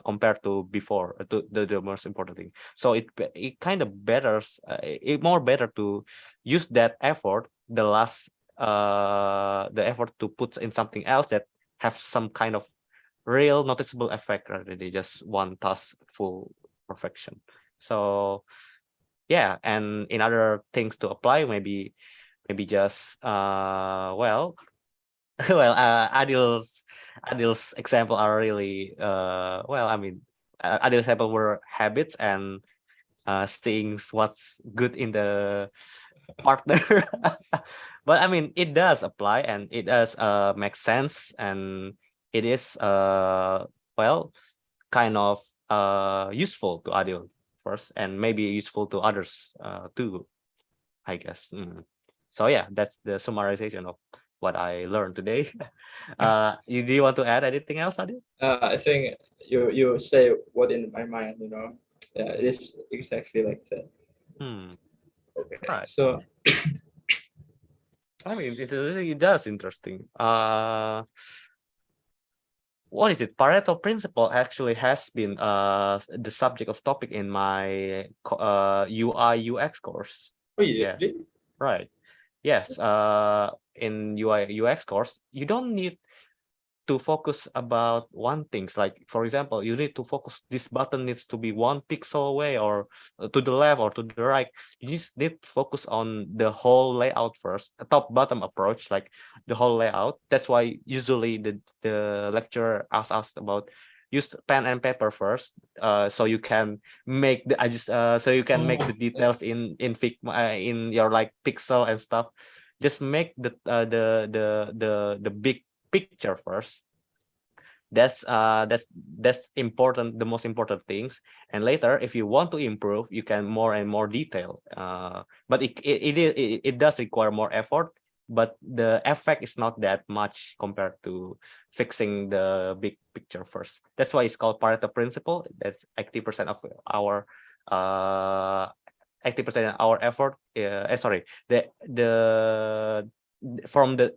compared to before, to the most important thing. So it kind of better, it more better to use that effort, the effort to put in something else that have some kind of real noticeable effect, rather than just one task full perfection. So yeah, and in other things to apply, maybe just well, well, Adil's example are really well, I mean, Adil's example were habits and seeing what's good in the partner. But I mean, it does apply, and it does make sense, and it is well, kind of useful to Adil first, and maybe useful to others too, I guess. So yeah, that's the summarization of what I learned today. Do you want to add anything else, Adil? I think you say what in my mind, you know. Yeah, it is exactly like that. Hmm. Okay, Right. so I mean, it does interesting. What is it? Pareto principle actually has been the subject of topic in my UI UX course. oh yeah, Yeah, really? right. Yes. In UI UX course, you don't need to focus about one things, like for example, you need to focus, this button needs to be 1 pixel away, or to the left or to the right. You just need to focus on the whole layout first, a top bottom approach, like the whole layout. That's why usually the lecturer asks us about use pen and paper first, so you can make the I just so you can make the Oh, details in Figma, in your like pixel and stuff. Just make the big picture first. That's important, the most important things. And later, if you want to improve, you can more and more detail, but it does require more effort, but the effect is not that much compared to fixing the big picture first. That's why it's called Pareto principle. That's 80% of our uh 80% of our effort, sorry, the from the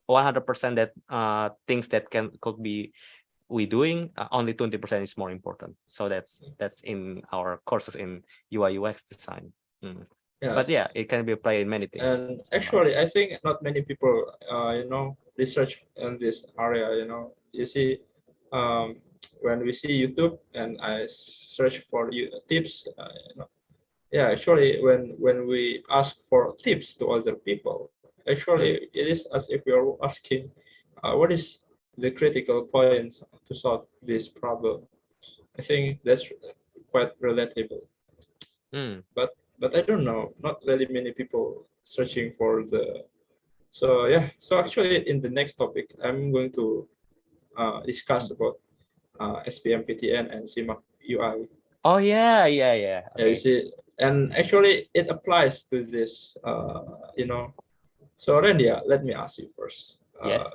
100% that things that could be we doing, only 20% is more important. So that's in our courses in UI UX design. yeah. But yeah, it can be applied in many things And in life. actually, I think not many people, research in this area. You know, you see, um, when we see YouTube and I search for tips, yeah, actually, when we ask for tips to other people, Mm. actually, it is as if we are asking, what is the critical point to solve this problem. I think that's quite relatable. Mm. But I don't know, not really many people searching for the. So yeah, so actually in the next topic, I'm going to discuss about SPMPTN and CMAC UI. Oh yeah, yeah, yeah. Yeah, you Okay. see, and actually it applies to this, So Randy, let me ask you first. Yes.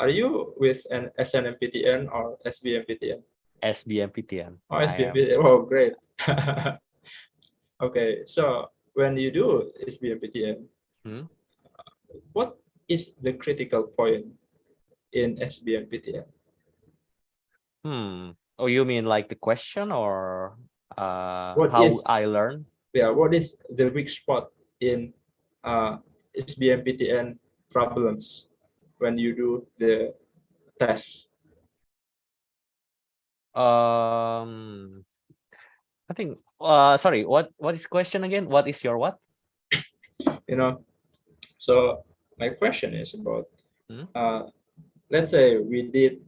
Are you with an SNMPTN or SBMPTN? SBMPTN. Oh, I am. SBMPTN. Oh, great. Okay, so when you do SBMPTN, Hmm? what is the critical point in SBMPTN? Oh, you mean like the question or What how is I learn? what is the weak spot in SBMPTN problems when you do the test? Um, I think. Sorry. What is question again? What is your what? You know, so my question is about Hmm? let's say we do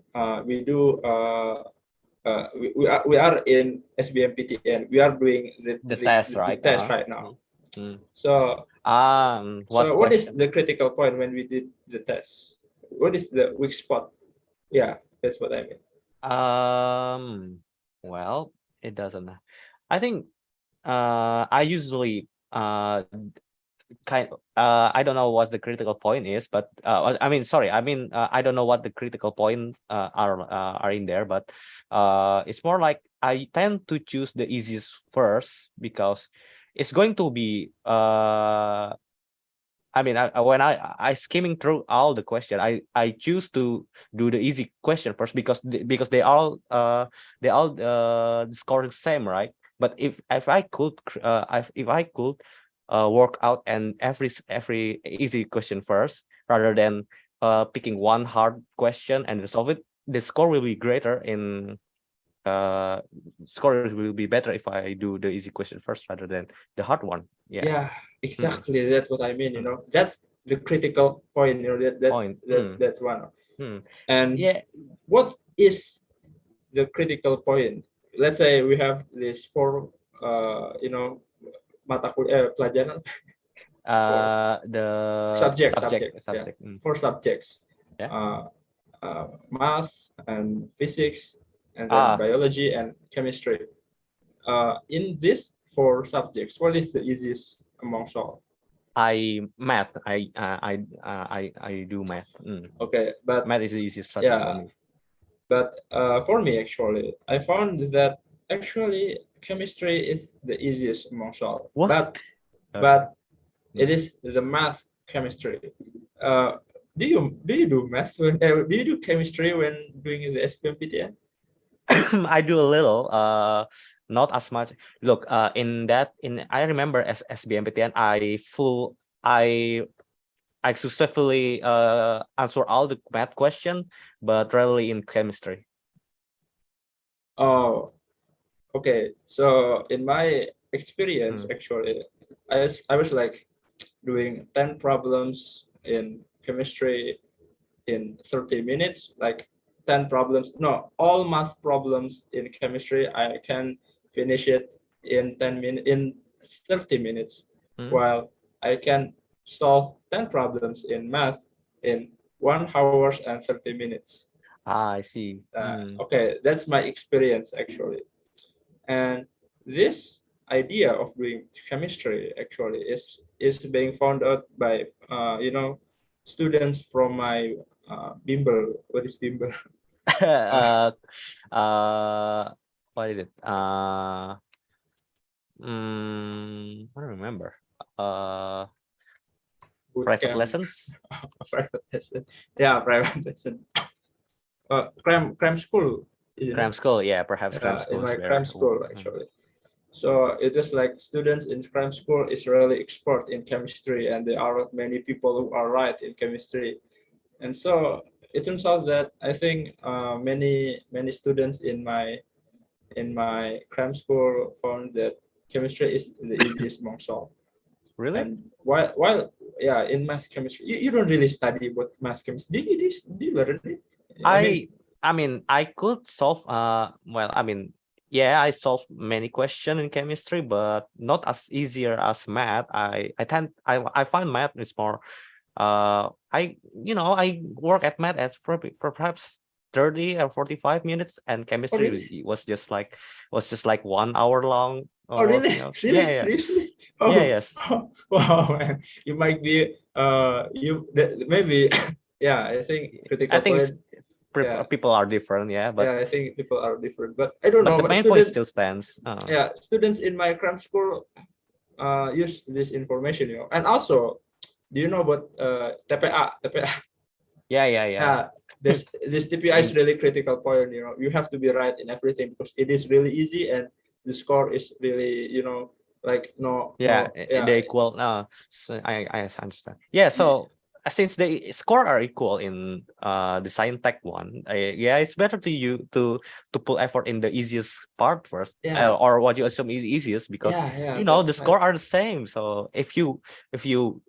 we are in SBMPTN. We are doing The test, the right? test right now. Hmm. So What what is question? the critical point when we did the test? What is the weak spot? Yeah, that's what I mean. Um, well, it doesn't. I think I usually I don't know what the critical point is, but I mean, sorry, I mean, I don't know what the critical points are in there, but it's more like I tend to choose the easiest first because it's going to be I mean, when I skimming through all the question, I choose to do the easy question first because because they all score the same, right? But if I could if I could work out and every easy question first rather than picking one hard question and solve it, the score will be greater in uh score will be better if I do the easy question first rather than the hard one. Yeah. Yeah, Hmm. exactly. That's what I mean. Hmm. That's the critical point. Point. Hmm. That's one. Hmm. And Yeah. what is the critical point? Let's say we have this four, pelajaran for The subject yeah, subject. Mm. four subjects, Yeah. uh, math and physics, and then Ah, biology and chemistry. In these four subjects, what is the easiest amongst all? I math. I do math. Mm. Okay, but Math is the easiest subject for yeah, me. but for me actually, I found that actually chemistry is the easiest amongst all. What? Okay. But it Mm. is the math chemistry. Uh, do you do math when do you do chemistry when doing the SPMPTN? I do a little. Not as much. Look. In that. In I remember as SBMPTN. I I successfully answer all the math question, but rarely in chemistry. Oh, okay. So in my experience, Mm. actually, I was like doing 10 problems in chemistry in 30 minutes, like 10 problems. No, all math problems in chemistry, I can finish it in 10 minutes, in 30 minutes, Mm. while I can solve 10 problems in math in 1 hours and 30 minutes. Ah, I see. Mm. Okay, that's my experience actually. And this idea of doing chemistry actually is being found out by students from my bimbel. What is bimbel? uh, uh, what is it? I don't remember. Uh, boot Private camp. lessons, Private lesson. Yeah, private lesson. Cram school, isn't cram it? school. Yeah, perhaps cram In school is my cram better. school actually. So it is like students in cram school is really expert in chemistry, and there are many people who are right in chemistry. And so it turns out that I think many students in my cram school found that chemistry is the easiest amongst all. Really? And while yeah, in math chemistry, you don't really study what math chemistry. Do you learn it? I mean, I I mean I could solve well I mean yeah I solved many questions in chemistry but not as easier as math. I find math is more I I work at math at perhaps 30 or 45 minutes and oh chemistry really? was just like 1 hour long Oh really? working out. Really? Seriously? Oh, Yes. oh wow, man. You might be maybe yeah. I think I critical think it's point. yeah, people are different, yeah, yeah. I think people are different, but I don't but know. the But main point students, still stands. yeah, students in my cram school use this information, and also, do you know about TPA? TPA. Yeah, yeah, yeah. Yeah, this TPI is In really critical point. You have to be right in everything because it is really easy and the score is really, like no, Yeah, no, yeah, they equal. So I understand. Yeah, so since the score are equal in the science tech one, yeah, it's better to you to put effort in the easiest part first, yeah, or what you assume is easiest, because yeah. the That's right. score are the same. So if you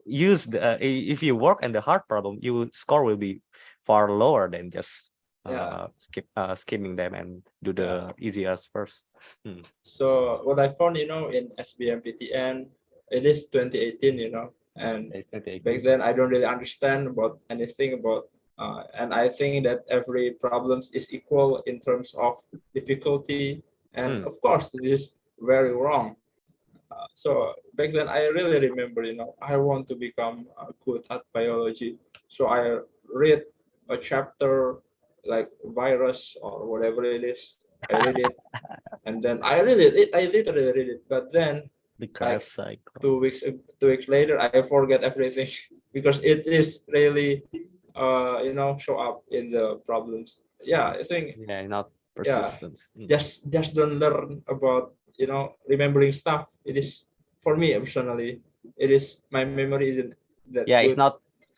use if you work in the hard problem, your score will be far lower than just Yeah, skimming them and do yeah. the easiest first. Hmm. So what I found, in SBMPTN, it is 2018, and It's not back taking. then I don't really understand about anything about, and I think that every problems is equal in terms of difficulty, and Hmm. of course this is very wrong. So back then I really remember, I want to become good at biology, so I read a chapter like virus or whatever it is. I read it and then I read it. I literally read it. But then, The like craft cycle. 2 weeks, 2 weeks later, I forget everything because it is really, show up in the problems. Yeah, I think, Yeah, not yeah, persistence. just don't learn about, remembering stuff. It is for me personally. It is my memory isn't that Yeah, good.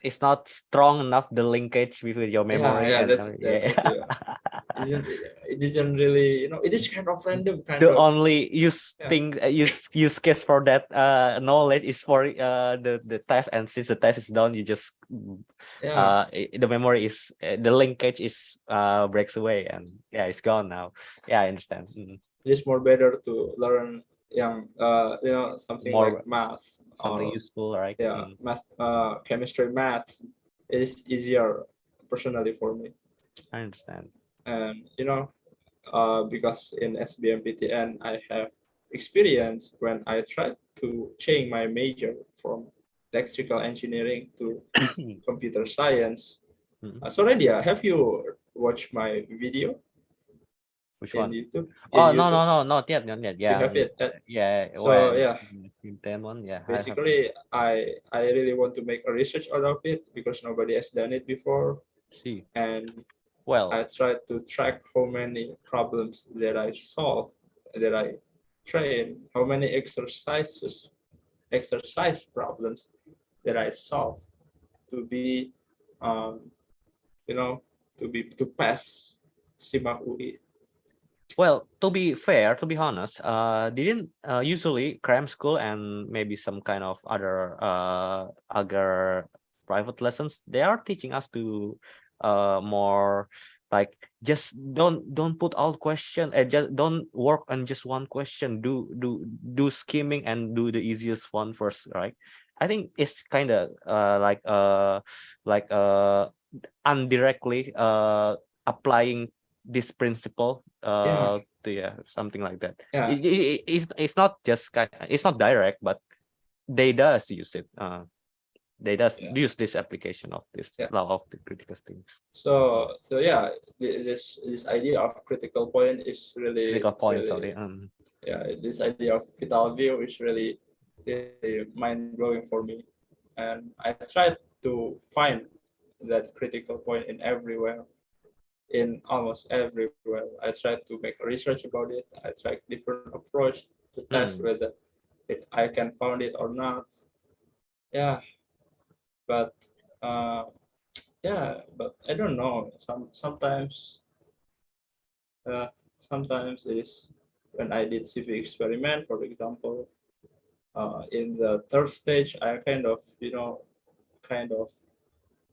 it's not strong enough the linkage between your Yeah, memory yeah, and that's yeah. it. Yeah, it isn't really, it is kind of random, kind The of. only use Yeah, thing use case for that knowledge is for the test, and since the test is done, you just yeah. the memory is the linkage is breaks away, and yeah, it's gone now. Yeah, I understand. It is more better to learn something like More math something or useful, right? yeah, math, chemistry, math. It is easier personally for me, I understand. and because in SBMPTN I have experience when I tried to change my major from electrical engineering to computer science. Mhm. So Radia, have you watched my video Which in one? YouTube? In Oh, no, YouTube, no, no, not yet, not yet. you Yeah, have it. yeah. So When yeah, in ten one, yeah, I have. basically I really want to make a research out of it because nobody has done it before, See, and I well, tried to track how many problems that I solve, that I train, how many exercise problems that I solve to be, um, you know to pass SIMAK UI. well. To be fair, to be honest, didn't usually cram school and maybe some kind of other private lessons. They are teaching us to more like just don't put all question and just don't work on just one question. Do skimming and do the easiest one first, right? I think it's kind of like indirectly applying this principle Yeah, to, yeah, something like that. yeah, It's not just it's not direct, but they does use it, they does yeah, use this application of this yeah. law of the critical things, So yeah, this idea of critical point is really critical points of really, the yeah, this idea of vital view is really really mind blowing for me, and I tried to find that critical point in everywhere, in almost everywhere. I tried to make research about it. I tried different approach to test hmm. whether I can find it or not. Yeah, but uh, yeah, but I don't know. Sometimes it is when I did CV experiment, for example, in the third stage, I kind of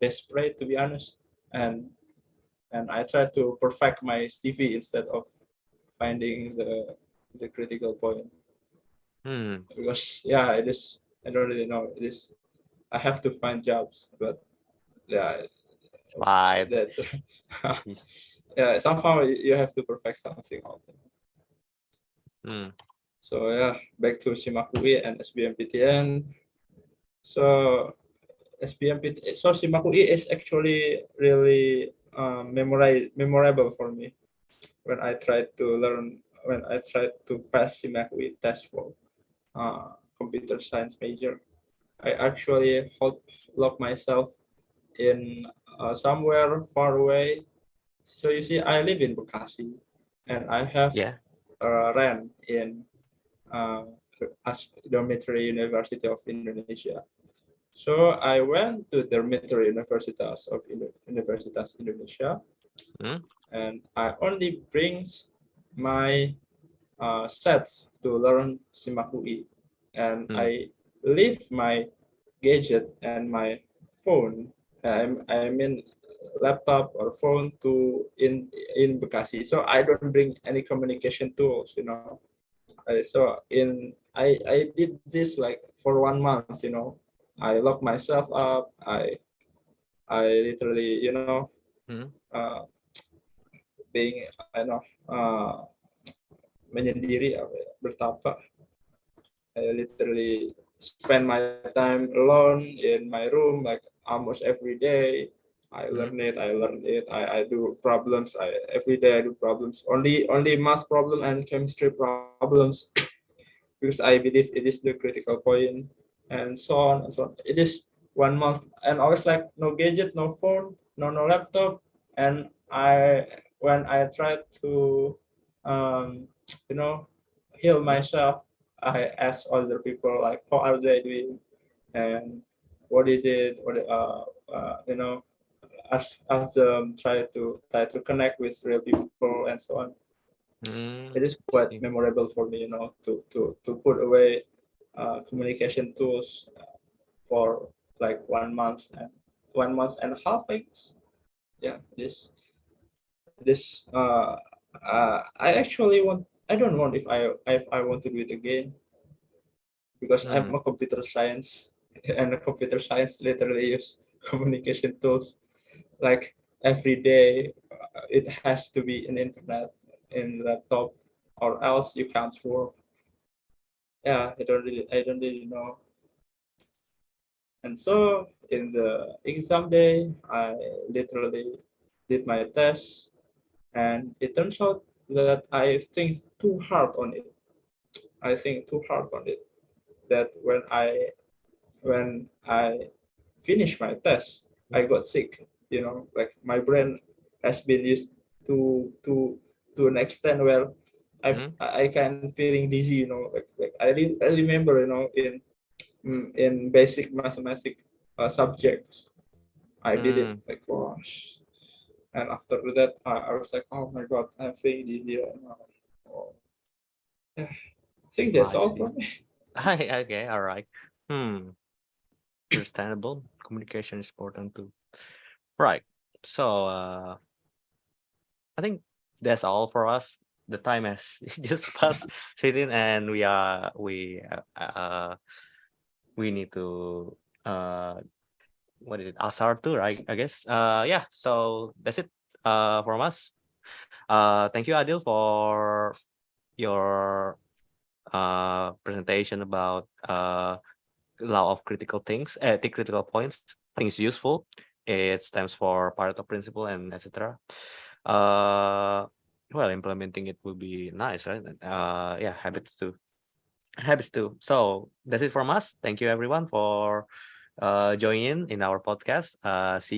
desperate to be honest, and I try to perfect my CV instead of finding the critical point Hmm. because yeah, it is. I don't really know. It is. I have to find jobs, but yeah, Fine. that's yeah. Somehow you have to perfect something also. Hmm. So yeah, back to Shimakui and SBMPTN. So SBMPT, so Shimakui is actually really memorable for me when I tried to learn when I tried to pass SIMAC test for computer science major. I actually locked myself in somewhere far away. So you see, I live in Bekasi, and I have Yeah. a rent in uh, as dormitory University of Indonesia. So I went to dormitory Universitas of Universitas Indonesia, Mm, and I only brings my sets to learn SIMAK and mm, I leave my gadget and my phone. I mean laptop or phone to in Bekasi. So I don't bring any communication tools. I did this like for 1 month. I locked myself up. I literally mm, uh, being menyendiri bertapa. I literally spend my time alone in my room like almost every day. mm, I learn it. I do problems. Every day I do problems. Only math problem and chemistry problems because I believe it is the critical point and so on and so on. It is 1 month and always like no gadget, no phone, no laptop. And when I try to um, you know heal mm, myself, I ask other people like how are they doing and what is it, what as try to connect with real people and so on. It is mm. quite See. memorable for me, to put away communication tools for like 1 month and 1 month and a half, I guess. Yeah, I actually want. I don't want if I want to do it again because I'm Mm, a computer science and a computer science literally use communication tools like every day. It has to be in internet in laptop or else you can't work. Yeah, I don't really know. And so in the exam day, I literally did my test, and it turns out that I think too hard on it. I think too hard on it. That when I finished my test, mm, I got sick. Like my brain has been used to an extent where mm, I can feeling dizzy. Like I remember, in basic mathematics subjects. I did it mm. like gosh, and after that I was like, oh my god, I'm feeling dizzy right now. Oh, yeah, I think that's I all see. for me. Okay, all right. Hmm. Understandable. Communication is important too. Right. So, I think that's all for us. The time has just passed 15, and we need to what is it? Asar too, right? I guess. Yeah. So that's it. From us. Thank you, Adil, for your presentation about law of critical things, the critical points. I think it's useful. It stands for Pareto principle and etc. Uh, well, implementing it will be nice, right? Yeah, habits too. Habits too. So that's it from us. Thank you everyone for joining in our podcast. See